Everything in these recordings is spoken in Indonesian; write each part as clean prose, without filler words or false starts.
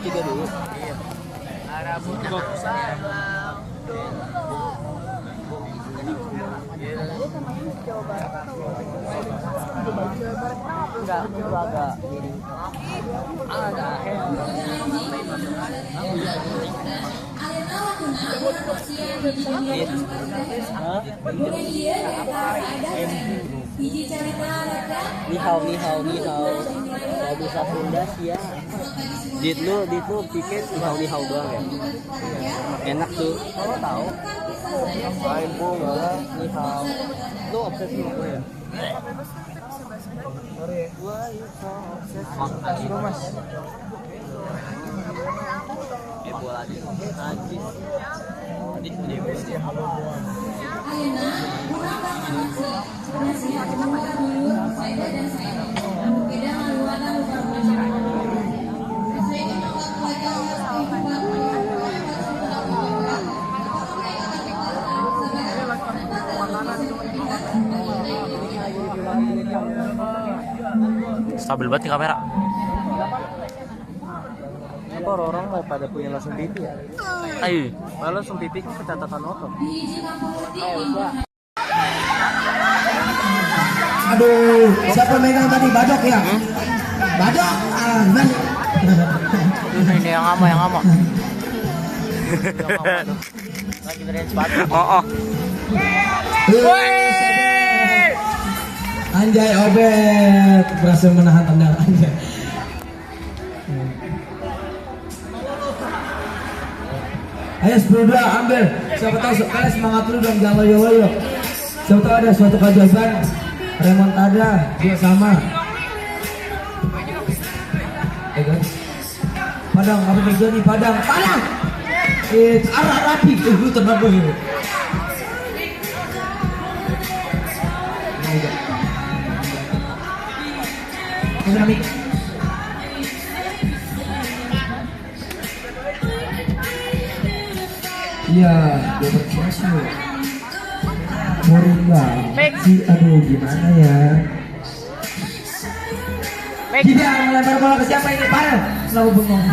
juga dulu. Iya. Enggak, itu agak jadi agak Nihau. Kalau bisa Sunda sih ya. Dit lu pikir nihau doang ya. Enak tuh. Kalau tahu. Main pun nihau. Lu obsesi sama gue ya? Mas. Bola aja. Anjing. Tadi dia Stabil banget nih kamera. Kok orang mau pada punya langsung pipi ya? Ayo. Kalau langsung pipi kan kecatatan otot. Aduh, siapa megang tadi? Badok ya? Badok? Benar. Ini yang ama. Lagi beresin sepatu. Oh. Anjay Obet berhasil menahan tendangan Anjay. Ayo 10-2 ambil. Siapa tahu kalian semangat dulu dong, jangan loyo. Siapa tahu ada suatu keajaiban remontada juga sama. Guys. Padang apa terjadi? Padang. Arah rapi itu tenang gue. Dinamik. Iya, dia berkuasa. Moringa. Aduh, gimana ya? Tidak melempar bola ke siapa ini? Pal. Selalu bengong.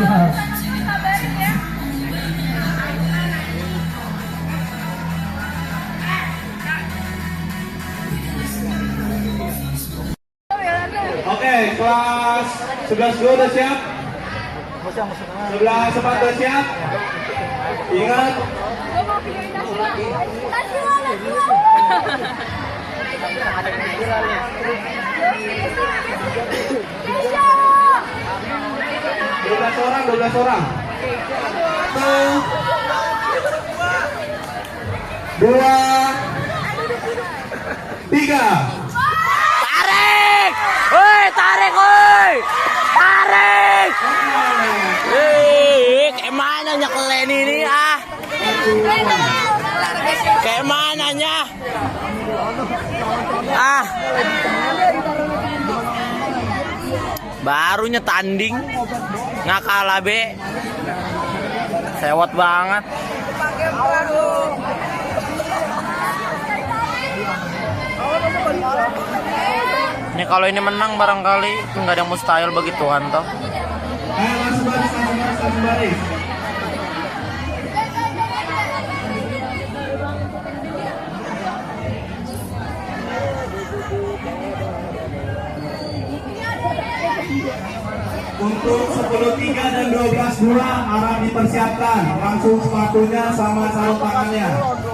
Oke, kelas 11 udah siap? 11 sepatu siap? Ingat. Dua belas orang. 1, 2, 3. Tarik! Kayak mananya kalian ini ah? Kayak mananya? Ah. Barunya tanding nggak kalah be. Sewot banget. Ini kalau ini menang barangkali nggak ada yang mustahil bagi Tuhan toh. Langsung baris. Untuk 10-3 dan 12-2 arah dipersiapkan. Langsung sepatunya sama sarung tangannya.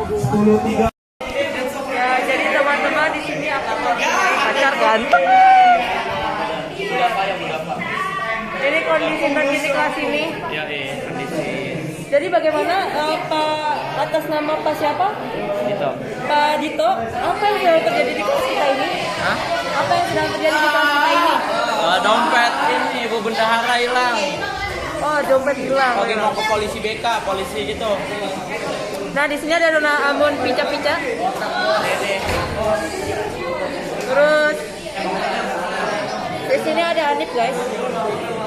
10-3. Jadi teman-teman di sini akan pacar kan? Ini kondisi terkini kelas ini. Ya kondisi. Jadi bagaimana Pak atas nama Pak siapa? Dito. Pak Dito. Apa yang sedang terjadi di kelas kita ini? Hah? Apa yang sedang terjadi di kelas kita ini? Dompet ini ibu bendahara hilang. Oh, dompet hilang. Lagi mau ke polisi BK, polisi gitu. Nah, di sini ada Dona Amun pica-pica. Terus di sini ada Hanif guys.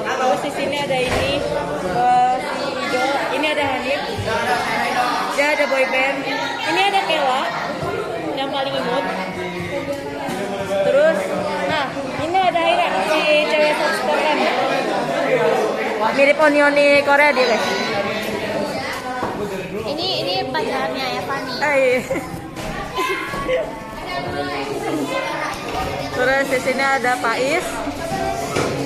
Terus di sini ada ini si Ido. Ini ada Hanif. Dia ada boyband. Ini ada Kela yang paling imut. Terus, nah ini ada Ira si cewek subscriber. Mirip onioni Korea dia guys. Ini pacarnya Eva nih. Terus di sini ada Pais.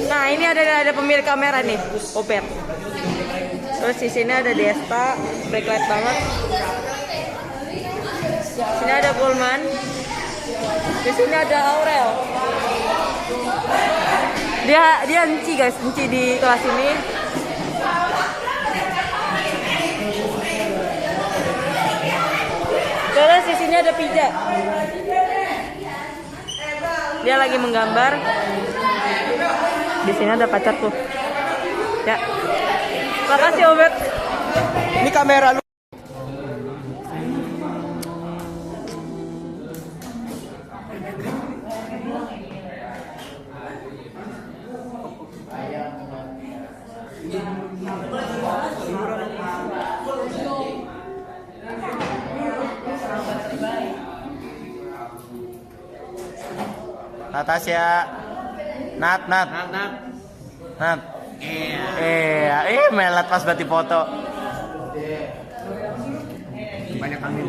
Nah ini ada pemilik kamera nih, Opet. Terus di sini ada Desta, backlight banget. Di sini ada Gulman. Di sini ada Aurel. Dia Enci guys, Enci di kelas ini. Terus di sini ada Pija. Dia lagi menggambar. Di sini ada pacarku. Ya. Makasih Obet. Ini kamera lu. Natasha. Nat. Melat pas berarti foto. Banyak angin.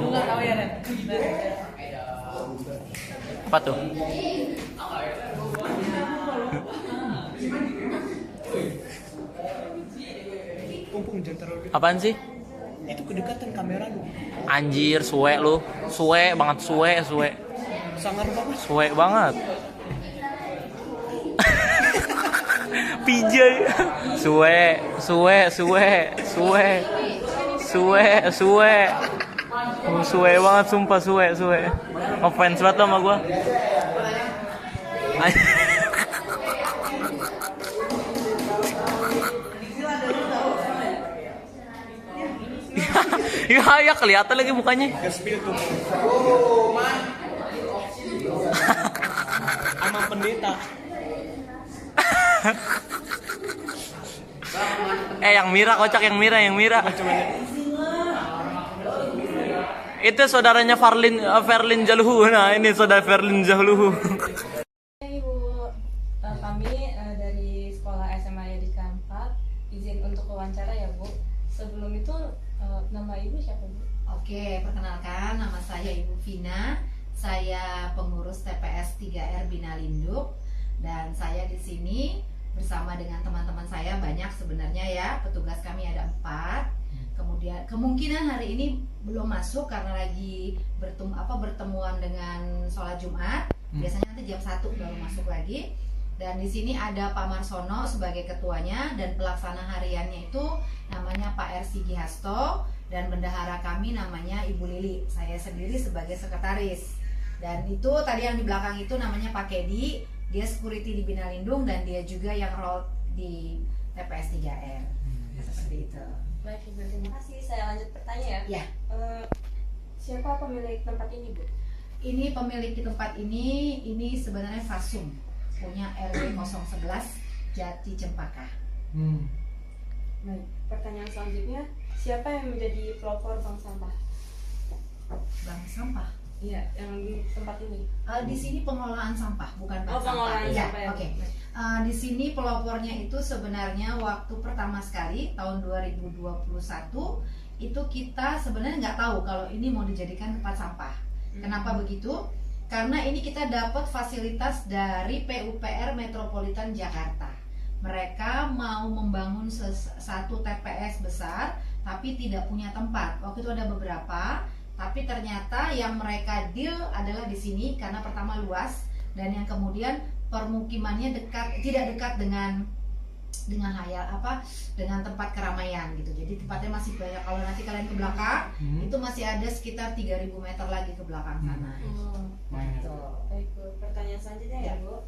Apa tuh? Apaan sih? Itu kedekatan kamera lu. Anjir, suwe lu. Suwe banget, suwe. Sangar banget. Suwe banget. Pijay. Suwe. Suwe banget sumpah, suwe. Ngefans banget lo sama gua. Ya kelihatan lagi mukanya. Sama pendeta. Yang Mira kocak, yang Mira. Itu saudaranya Ferlin Jaluhu. Nah, ini saudara Ferlin Jaluhu. Ibu, kami dari sekolah SMA Yadika 4 izin untuk wawancara ya Bu. Sebelum itu nama Ibu siapa Bu? Oke, perkenalkan nama saya Ibu Vina. Saya pengurus TPS 3R Bina Linduk dan saya di sini bersama dengan teman-teman saya banyak sebenarnya ya. Petugas kami ada 4. Kemudian kemungkinan hari ini belum masuk karena lagi bertemuan dengan sholat Jumat. Biasanya nanti jam 1 baru masuk lagi. Dan di sini ada Pak Marsono sebagai ketuanya dan pelaksana hariannya itu namanya Pak Ersigi Hasto dan bendahara kami namanya Ibu Lili. Saya sendiri sebagai sekretaris. Dan itu tadi yang di belakang itu namanya Pak Kedi, dia security di Bina Lindung dan dia juga yang role di TPS 3R. Seperti itu. Baik Ibu, terima kasih. Saya lanjut bertanya ya. Ya. Siapa pemilik tempat ini Bu? Ini pemilik di tempat ini sebenarnya Fasum, punya RW 011 Jati Cempaka. Baik, pertanyaan selanjutnya, siapa yang menjadi pelopor bank sampah? Bank sampah. Iya, yang di tempat ini. Di sini pengelolaan sampah, bukan bank sampah. Pengelolaan Ya, sampah ya. oke. Di sini pelopornya itu sebenarnya waktu pertama sekali tahun 2021 itu kita sebenarnya nggak tahu kalau ini mau dijadikan tempat sampah. Kenapa begitu? Karena ini kita dapat fasilitas dari PUPR Metropolitan Jakarta. Mereka mau membangun satu TPS besar tapi tidak punya tempat. Waktu itu ada beberapa, tapi ternyata yang mereka deal adalah di sini karena pertama luas dan yang kemudian permukimannya tidak dekat dengan dengan tempat keramaian gitu. Jadi tempatnya masih banyak. Kalau nanti kalian ke belakang itu masih ada sekitar 3.000 meter lagi ke belakang sana. Gitu. Baik Bu, pertanyaan selanjutnya ya Bu.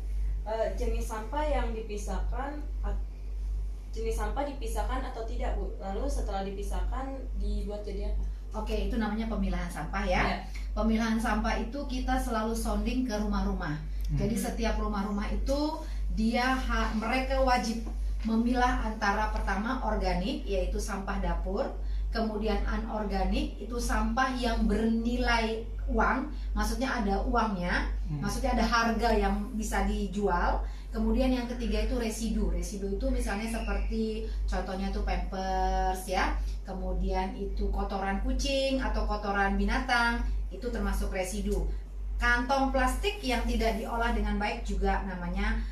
Jenis sampah yang dipisahkan atau tidak Bu? Lalu setelah dipisahkan dibuat jadi apa? Oke, itu namanya pemilahan sampah ya. Pemilahan sampah itu kita selalu sounding ke rumah-rumah. Jadi setiap rumah-rumah itu mereka wajib memilah antara pertama organik yaitu sampah dapur, kemudian anorganik itu sampah yang bernilai uang, maksudnya ada uangnya, maksudnya ada harga yang bisa dijual. Kemudian yang ketiga itu residu. Residu itu misalnya seperti contohnya tuh pampers ya, kemudian itu kotoran kucing atau kotoran binatang, itu termasuk residu. Kantong plastik yang tidak diolah dengan baik juga namanya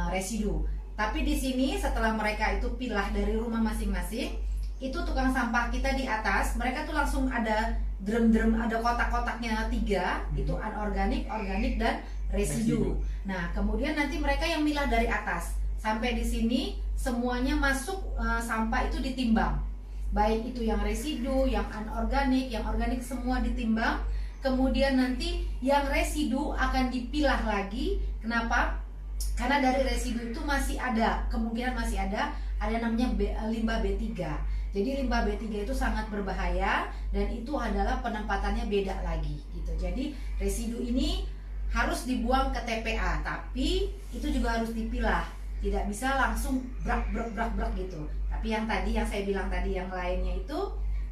residu. Tapi di sini setelah mereka itu pilah dari rumah masing-masing, itu tukang sampah kita di atas, mereka tuh langsung ada drum-drum, ada kotak-kotaknya 3, itu anorganik, organik, dan residu. Nah, kemudian nanti mereka yang milah dari atas. Sampai di sini semuanya masuk, sampah itu ditimbang. Baik itu yang residu, yang anorganik, yang organik, semua ditimbang. Kemudian nanti yang residu akan dipilah lagi. Kenapa? Karena dari residu itu masih ada, kemungkinan masih ada namanya limbah B3. Jadi limbah B3 itu sangat berbahaya dan itu adalah penempatannya beda lagi gitu. Jadi residu ini harus dibuang ke TPA, tapi itu juga harus dipilah. Tidak bisa langsung brak gitu. Tapi yang tadi yang saya bilang tadi yang lainnya itu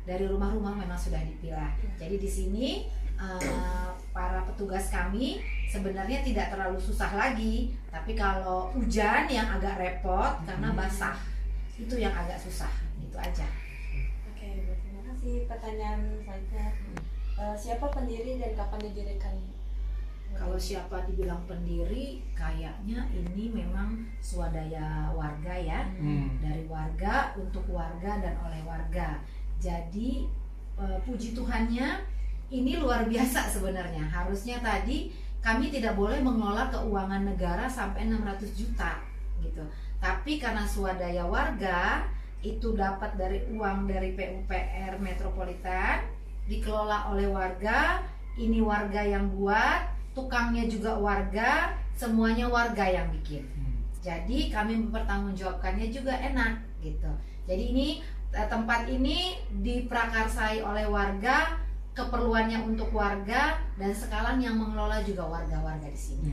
dari rumah-rumah memang sudah dipilah. Jadi di sini para petugas kami sebenarnya tidak terlalu susah lagi, tapi kalau hujan yang agak repot karena basah, itu yang agak susah. Itu aja. Oke, terima kasih. Pertanyaan selanjutnya, siapa pendiri dan kapan didirikan? Kalau siapa dibilang pendiri, kayaknya ini memang swadaya warga ya, dari warga untuk warga dan oleh warga. Jadi puji Tuhannya ini luar biasa sebenarnya. Harusnya tadi kami tidak boleh mengelola keuangan negara sampai 600 juta gitu. Tapi karena swadaya warga itu dapat dari uang dari PUPR Metropolitan, dikelola oleh warga, ini warga yang buat, tukangnya juga warga, semuanya warga yang bikin. Jadi kami mempertanggungjawabkannya juga enak gitu. Jadi ini tempat ini diprakarsai oleh warga, keperluannya untuk warga, dan sekarang yang mengelola juga warga-warga di sini.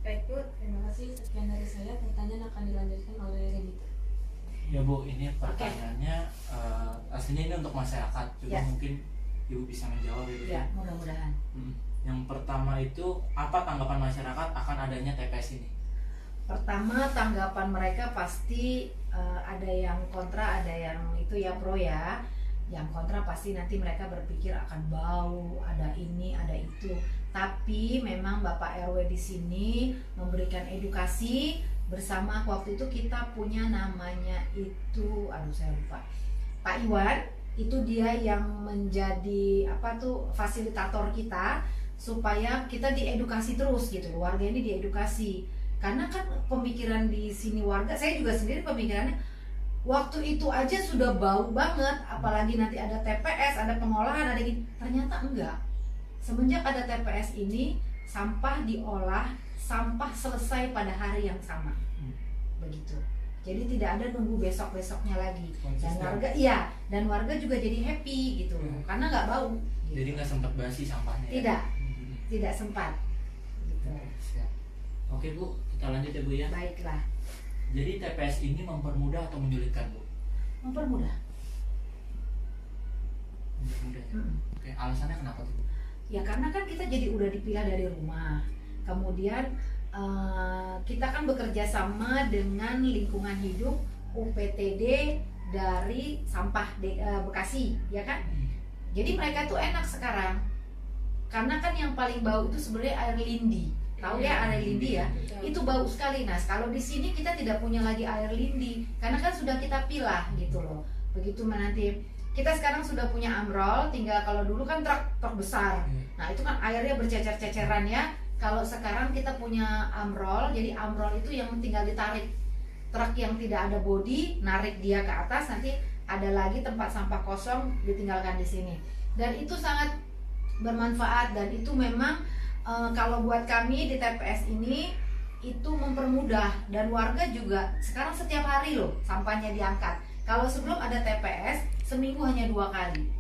Baik Bu, terima kasih. Sekian dari saya. Pertanyaan akan dilanjutkan oleh Renita. Ya Bu, ini pertanyaannya aslinya ini untuk masyarakat, juga mungkin Ibu bisa menjawab ya Bu. Ya, mudah-mudahan. Yang pertama itu, apa tanggapan masyarakat akan adanya TPS ini? Pertama, tanggapan mereka pasti ada yang kontra, ada yang itu ya pro ya. Yang kontra pasti nanti mereka berpikir akan bau, ada ini, ada itu. Tapi memang Bapak RW di sini memberikan edukasi bersama. Waktu itu kita punya namanya itu, saya lupa, Pak Iwan. Itu dia yang menjadi fasilitator kita supaya kita diedukasi terus gitu. Warga ini diedukasi. Karena kan pemikiran di sini warga, saya juga sendiri pemikirannya waktu itu aja sudah bau banget, apalagi nanti ada TPS, ada pengolahan, ada gini. Ternyata enggak. Semenjak ada TPS ini, sampah diolah, sampah selesai pada hari yang sama. Begitu. Jadi tidak ada nunggu besok-besoknya lagi. Dan warga juga jadi happy gitu. Karena nggak bau. Gitu. Jadi nggak sempat basi sampahnya. Tidak sempat. Gitu. Oke Bu, kita lanjut ya Bu ya. Baiklah. Jadi TPS ini mempermudah atau menyulitkan Bu? Mempermudah. Mempermudah ya. Oke, alasannya kenapa tuh Bu? Ya karena kan kita jadi udah dipilah dari rumah. Kemudian kita kan bekerja sama dengan lingkungan hidup UPTD dari sampah Bekasi, ya kan? Jadi mereka tuh enak sekarang. Karena kan yang paling bau itu sebenarnya air lindi. Tahu ya air lindi ya? Itu bau sekali. Nah, kalau di sini kita tidak punya lagi air lindi karena kan sudah kita pilah gitu loh. Begitu nanti kita sekarang sudah punya amrol, tinggal kalau dulu kan truk besar. Nah, itu kan airnya bercecer-ceceran ya. Kalau sekarang kita punya amrol, jadi amrol itu yang tinggal ditarik. Truk yang tidak ada bodi, narik dia ke atas, nanti ada lagi tempat sampah kosong ditinggalkan di sini. Dan itu sangat bermanfaat dan itu memang kalau buat kami di TPS ini itu mempermudah dan warga juga sekarang setiap hari loh sampahnya diangkat. Kalau sebelum ada TPS seminggu hanya 2 kali.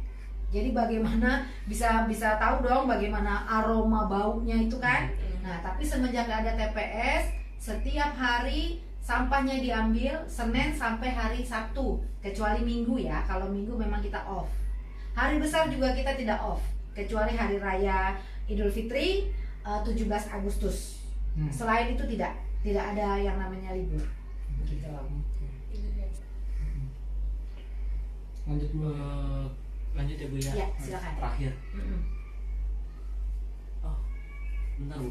Jadi bagaimana bisa tahu dong bagaimana aroma baunya itu kan. Nah tapi semenjak ada TPS setiap hari sampahnya diambil Senin sampai hari Sabtu, kecuali Minggu ya. Kalau Minggu memang kita off. Hari besar juga kita tidak off, kecuali hari raya Idul Fitri 17 Agustus. Selain itu tidak ada yang namanya libur. Gitu. Lanjut ya Bu ya. Ya, silakan. Terakhir. Oh, bentar Bu.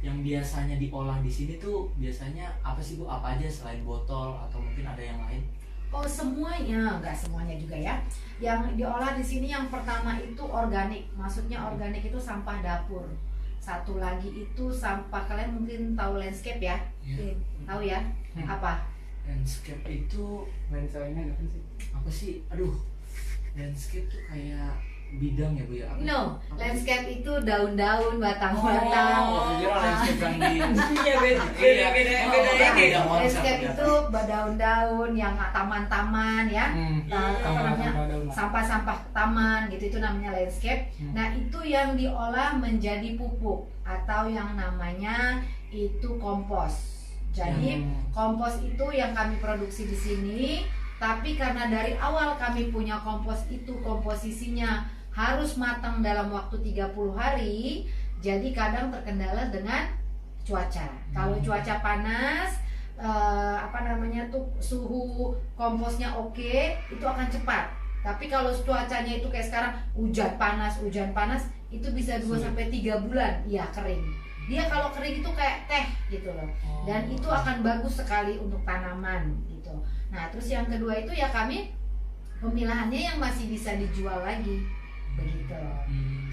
Yang biasanya diolah di sini tuh biasanya apa sih Bu? Apa aja selain botol atau mungkin ada yang lain? Oh, semuanya, enggak semuanya juga ya. Yang diolah di sini yang pertama itu organik. Maksudnya organik itu sampah dapur. Satu lagi itu sampah, kalian mungkin tahu landscape ya? Iya. Tahu ya? Apa? Landscape itu apa sih? Aduh, landscape tuh kayak bidang ya Bu ya? No, landscape itu daun-daun, batang-batang. Landscape yang di Iya, beda. Landscape itu daun-daun yang taman-taman ya. Apa namanya? Sampah-sampah taman gitu, itu namanya landscape. Nah, itu yang diolah menjadi pupuk atau yang namanya itu kompos. Jadi kompos itu yang kami produksi di sini, tapi karena dari awal kami punya kompos itu komposisinya harus matang dalam waktu 30 hari, jadi kadang terkendala dengan cuaca. Kalau cuaca panas, suhu komposnya oke, itu akan cepat. Tapi kalau cuacanya itu kayak sekarang hujan panas, itu bisa 2-3 bulan, ya kering. Dia kalau kering itu kayak teh gitu loh. Dan itu akan bagus sekali untuk tanaman gitu. Nah, terus yang kedua itu ya kami pemilahannya yang masih bisa dijual lagi. Begitu.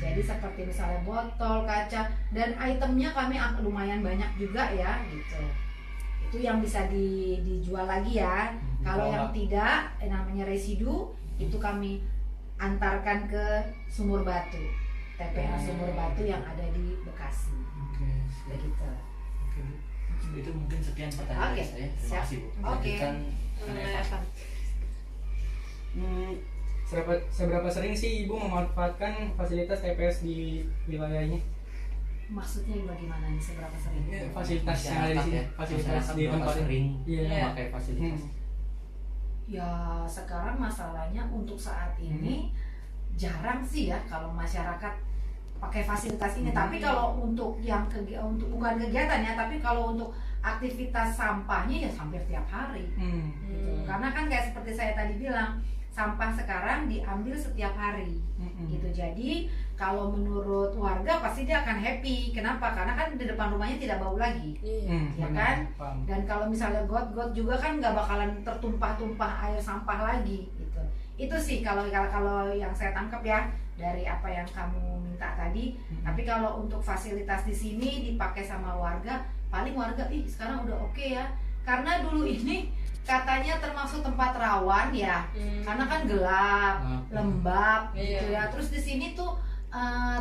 Jadi seperti misalnya botol, kaca, dan itemnya kami lumayan banyak juga ya gitu. Itu yang bisa dijual lagi ya. Kalau yang tidak, namanya residu, itu kami antarkan ke Sumur Batu, TPA Sumur Batu yang ada di Bekasi. Begitu. Itu mungkin sekian pertanyaan saya. Terima kasih Bu. Lanjutkan Evan. Seberapa sering sih Ibu memanfaatkan fasilitas TPS di wilayahnya? Maksudnya bagaimana nih, seberapa sering? Fasilitas yang ada di sini, fasilitas di tempat sering memakai fasilitas. Ya sekarang masalahnya untuk saat ini jarang sih ya kalau masyarakat pakai fasilitas ini. Tapi kalau untuk yang untuk bukan kegiatan ya, tapi kalau untuk aktivitas sampahnya ya hampir tiap hari. Gitu. Karena kan kayak seperti saya tadi bilang, sampah sekarang diambil setiap hari, gitu. Jadi kalau menurut warga pasti dia akan happy. Kenapa? Karena kan di depan rumahnya tidak bau lagi, ya kan? Dan kalau misalnya got juga kan nggak bakalan tertumpah-tumpah air sampah lagi, gitu. Itu sih kalau yang saya tangkap ya dari apa yang kamu minta tadi. Tapi kalau untuk fasilitas di sini dipakai sama warga, paling warga sekarang udah oke ya. Karena dulu ini katanya termasuk tempat rawan ya, karena kan gelap, lembab gitu ya. Terus di sini tuh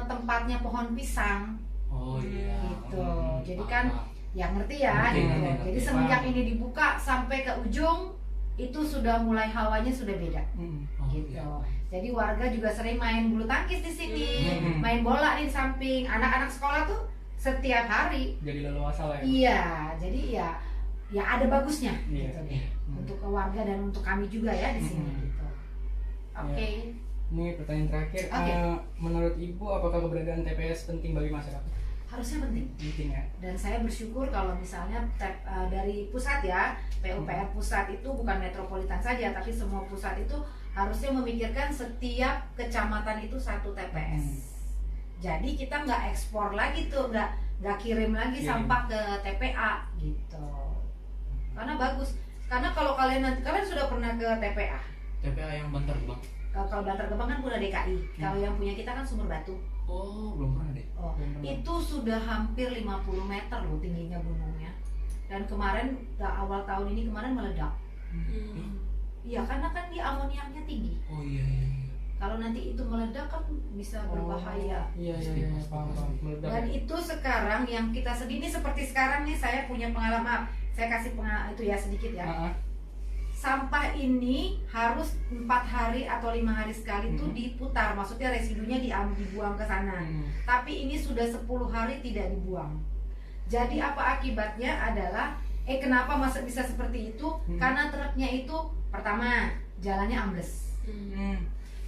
tempatnya pohon pisang. Gitu. Jadi kan ya ngerti ya gitu. Jadi semenjak ini dibuka sampai ke ujung itu sudah mulai hawanya sudah beda. Gitu. Jadi warga juga sering main bulu tangkis di sini, main bola di samping. Anak-anak sekolah tuh setiap hari. Jadi leluasa lah ya. Iya, jadi ya ada bagusnya gitu deh. Untuk warga dan untuk kami juga ya di sini gitu. Oke. Ini pertanyaan terakhir. Menurut Ibu apakah keberadaan TPS penting bagi masyarakat? Harusnya penting. Penting ya. Dan saya bersyukur kalau misalnya dari pusat ya, PUPR pusat itu bukan metropolitan saja, tapi semua pusat itu harusnya memikirkan setiap kecamatan itu satu TPS. Jadi kita nggak ekspor lagi tuh, nggak kirim lagi sampah ke TPA gitu. Karena bagus. Karena kalau kalian sudah pernah ke TPA? TPA yang Bantar Gebang. Kalau Bantar Gebang kan udah DKI. Kalau yang punya kita kan Sumur Batu. Oh, belum pernah deh. Itu sudah hampir 50 meter loh tingginya gunungnya. Dan kemarin awal tahun ini meledak. Iya, karena kan dia amoniaknya tinggi. Oh iya. Kalau nanti itu meledak kan bisa berbahaya. Iya, paham. Dan itu sekarang yang kita sedih ini seperti sekarang nih, saya punya pengalaman. Saya kasih itu ya sedikit ya. Sampah ini harus 4 hari atau 5 hari sekali tuh diputar. Maksudnya residunya dibuang ke sana. Tapi ini sudah 10 hari tidak dibuang. Jadi apa akibatnya adalah Kenapa masa bisa seperti itu? Karena truknya itu pertama jalannya ambles.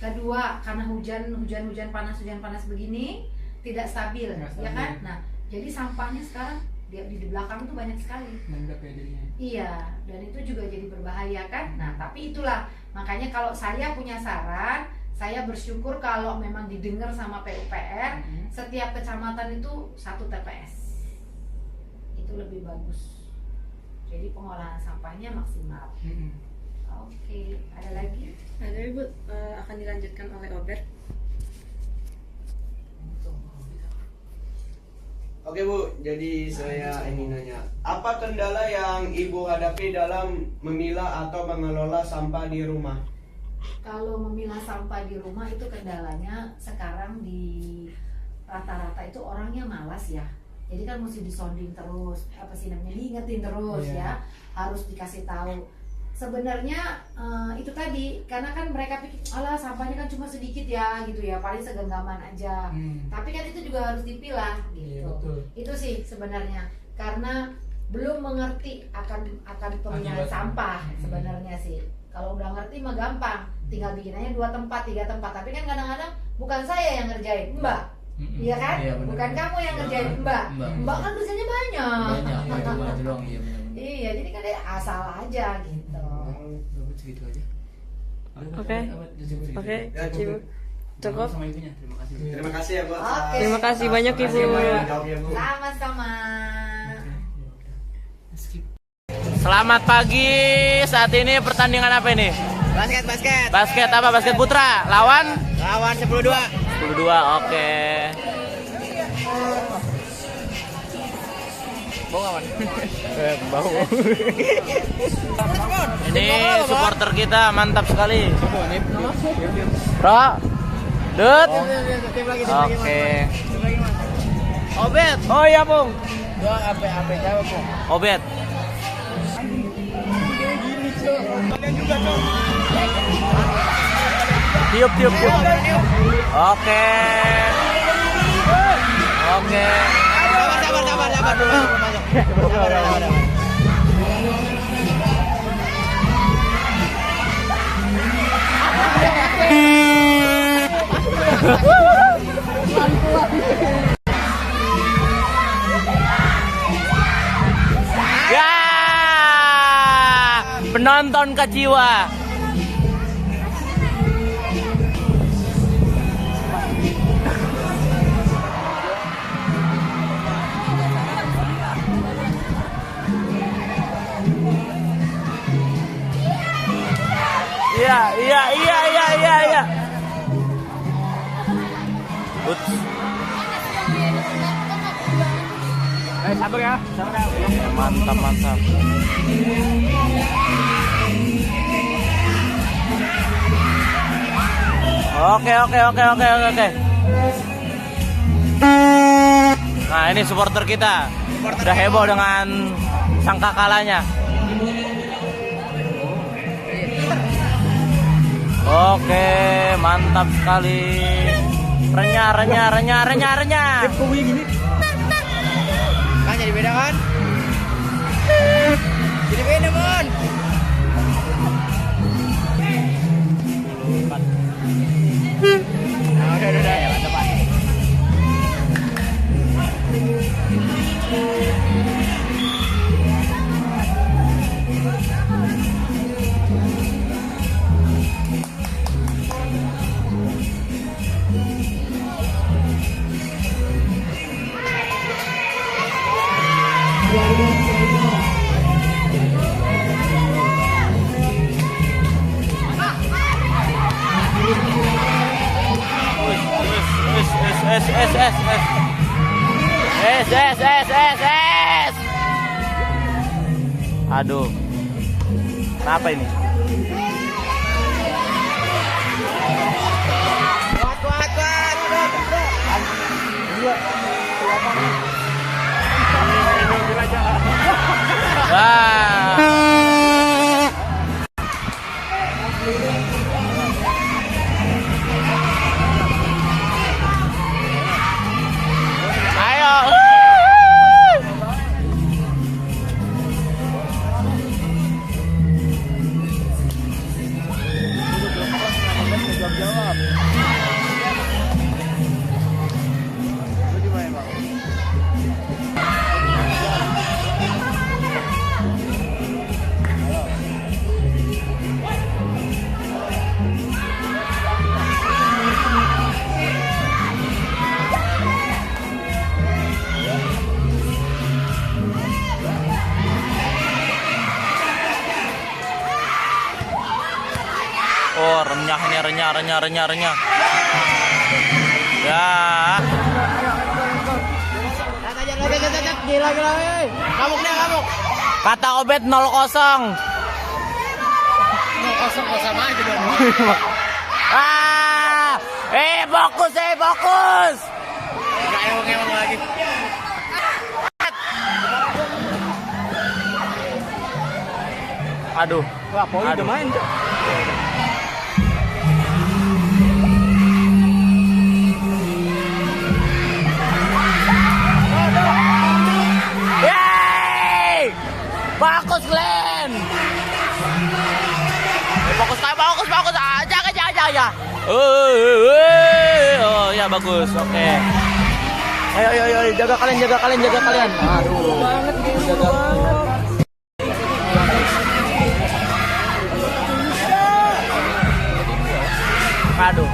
Kedua karena hujan panas begini tidak stabil, ya kan? Nah, jadi sampahnya sekarang di belakang tuh banyak sekali. Iya, dan itu juga jadi berbahaya kan. Nah, tapi itulah makanya kalau saya punya saran, saya bersyukur kalau memang didengar sama PUPR, setiap kecamatan itu 1 TPS. Itu lebih bagus. Jadi pengolahan sampahnya maksimal. Oke, ada lagi? Ada Ibu, akan dilanjutkan oleh Obert. Oke Bu, jadi saya ingin nanya, apa kendala yang Ibu hadapi dalam memilah atau mengelola sampah di rumah? Kalau memilah sampah di rumah itu kendalanya sekarang di rata-rata itu orangnya malas ya. Jadi kan mesti disonding terus, diingetin terus ya, harus dikasih tahu. Sebenarnya itu tadi, karena kan mereka pikir, alah sampahnya kan cuma sedikit ya, gitu ya, paling segenggaman aja. Tapi kan itu juga harus dipilah, gitu. Itu sih sebenarnya, karena belum mengerti akan pemilahan sampah sebenarnya sih. Kalau udah ngerti mah gampang, tinggal bikin aja 2 tempat, 3 tempat. Tapi kan kadang-kadang bukan saya yang ngerjain, Mbak. Iya kan? Bukan kamu yang ngerjain, Mbak. Mbak kan kerjanya banyak. Iya, jadi kan dia asal aja gitu. Segitu aja. Oke, cukup. Sama ibunya. Terima kasih. Terima kasih ya Bu. Oke. Terima kasih banyak Ibu. Sama-sama. Selamat pagi. Saat ini pertandingan apa ini? Basket. Basket apa? Basket putra. Lawan 10-2. 10-2. Oke. Bau aman. Bau. Ini supporter kita mantap sekali. Bro. Dut. Oke. Obet. Oh iya, Bung. Obet. Tiup. Oke. Sabar dulu. Sabar. Ya. Penonton kecewa. Iya. Uts. Sabar ya. Mantap. Oke. Nah, ini supporter kita. Udah heboh dengan sangka kalahnya. Oke, mantap sekali. Renyah. Kan jadi beda kan? Jadi beda, Mon. Udah, ya mantap. Aduh. Kenapa ini? renyah nih, renyah. Ya. Ngamuk. Kata Obet 0-0. 0-0 kok sama aja dong. Fokus. Enggak ewang lagi. Aduh. Wah, Poli udah main. Yeay! Bagus, Glenn. Fokus. Jangan. Oh, ya bagus. Oke. Ayo, jaga kalian. Aduh. Aduh.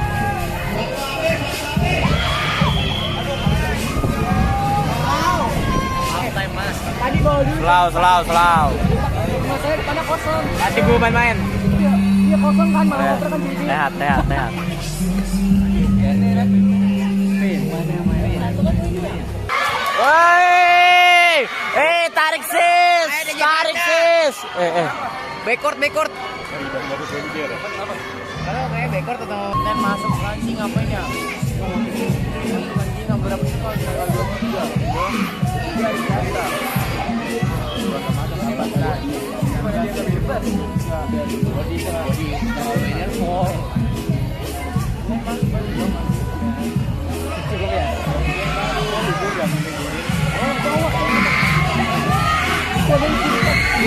Selau. Mas saya depannya kosong. Hati gue main. Iya kosong kan, malah motor kan jadi. Sehat. Woi! Tarik sis. Backcourt. Kalau kayak backcourt atau ten masuk langsing ngapain ya? Langsing berapa sekali?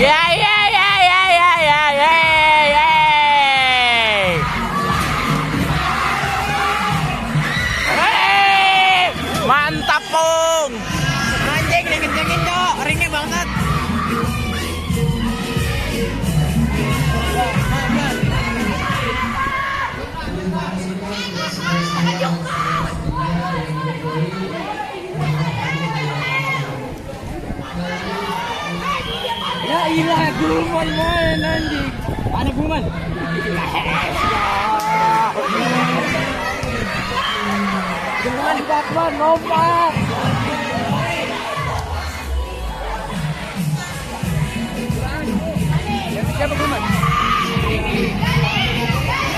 Ya. Mantap, Pung. Anjing, kencengin, Cok. Ringnya banget. Ya ilah, Gulman main anjing. Anak Gulman. Dengan Batman lompat. Siapa Gulman?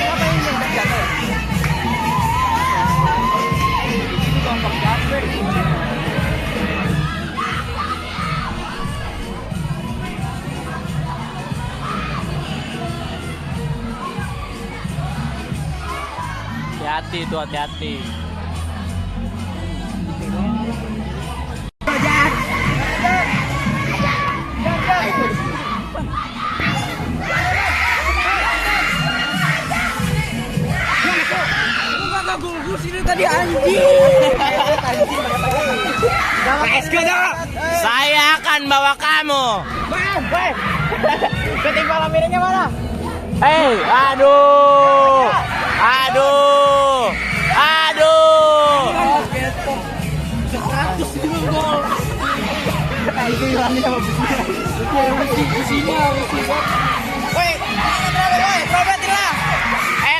Siapa yang jatuh? Itu tombak jatuh. Hati-hati. Tadi anjing. Saya akan bawa kamu. Ketinggalan miringnya mana? Aduh.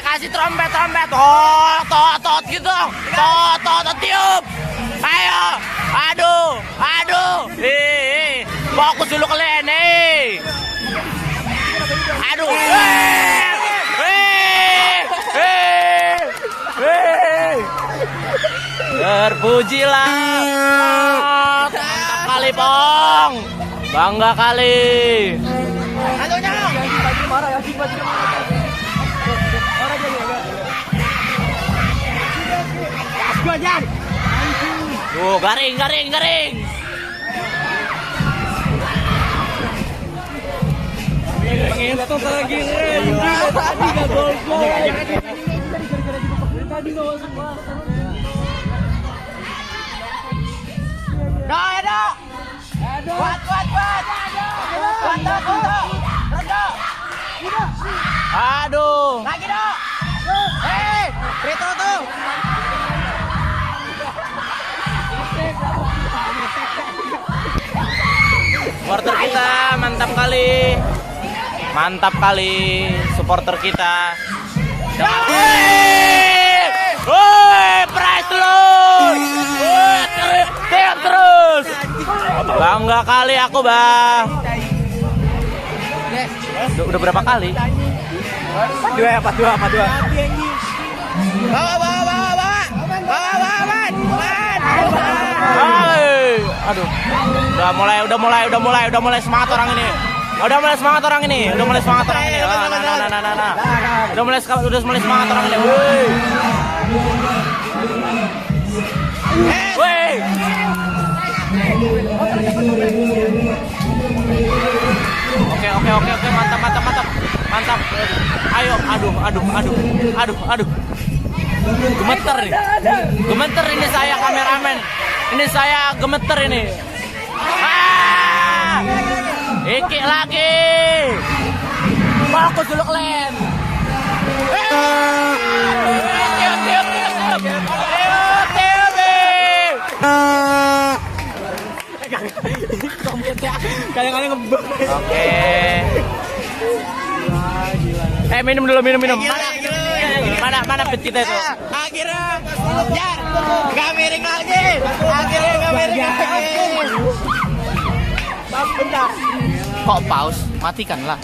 Kasih trompet. Tot gitu. Tot tiup. Ayo. Aduh. Fokus dulu kalian, Aduh. Terpujilah. Mantap kali, Pong. Bangga kali. Tuh, garing. Pengentot lagi, tadi nggak gol. Tadi nggak masuk. Kuat. Aduh. Lagi dong. Rito tuh. Supporter kita mantap kali supporter kita. Woi, price load. Tiap terus. Bangga kali aku, Bang. Udah berapa kali? 42. Aduh. Udah mulai semangat orang ini. Udah mulai semangat orang ini. Udah mulai semangat orang ini. Woi. Woi. Oke, mantap. Ayo, aduh. Gemeter ini saya kameramen. Ini saya gemeter ini. Iki lagi. Fokus dulu kalian. Oke. Minum dulu. Mana pet kita itu? Akhirnya nggak miring lagi. Kok pause? Matikan lah.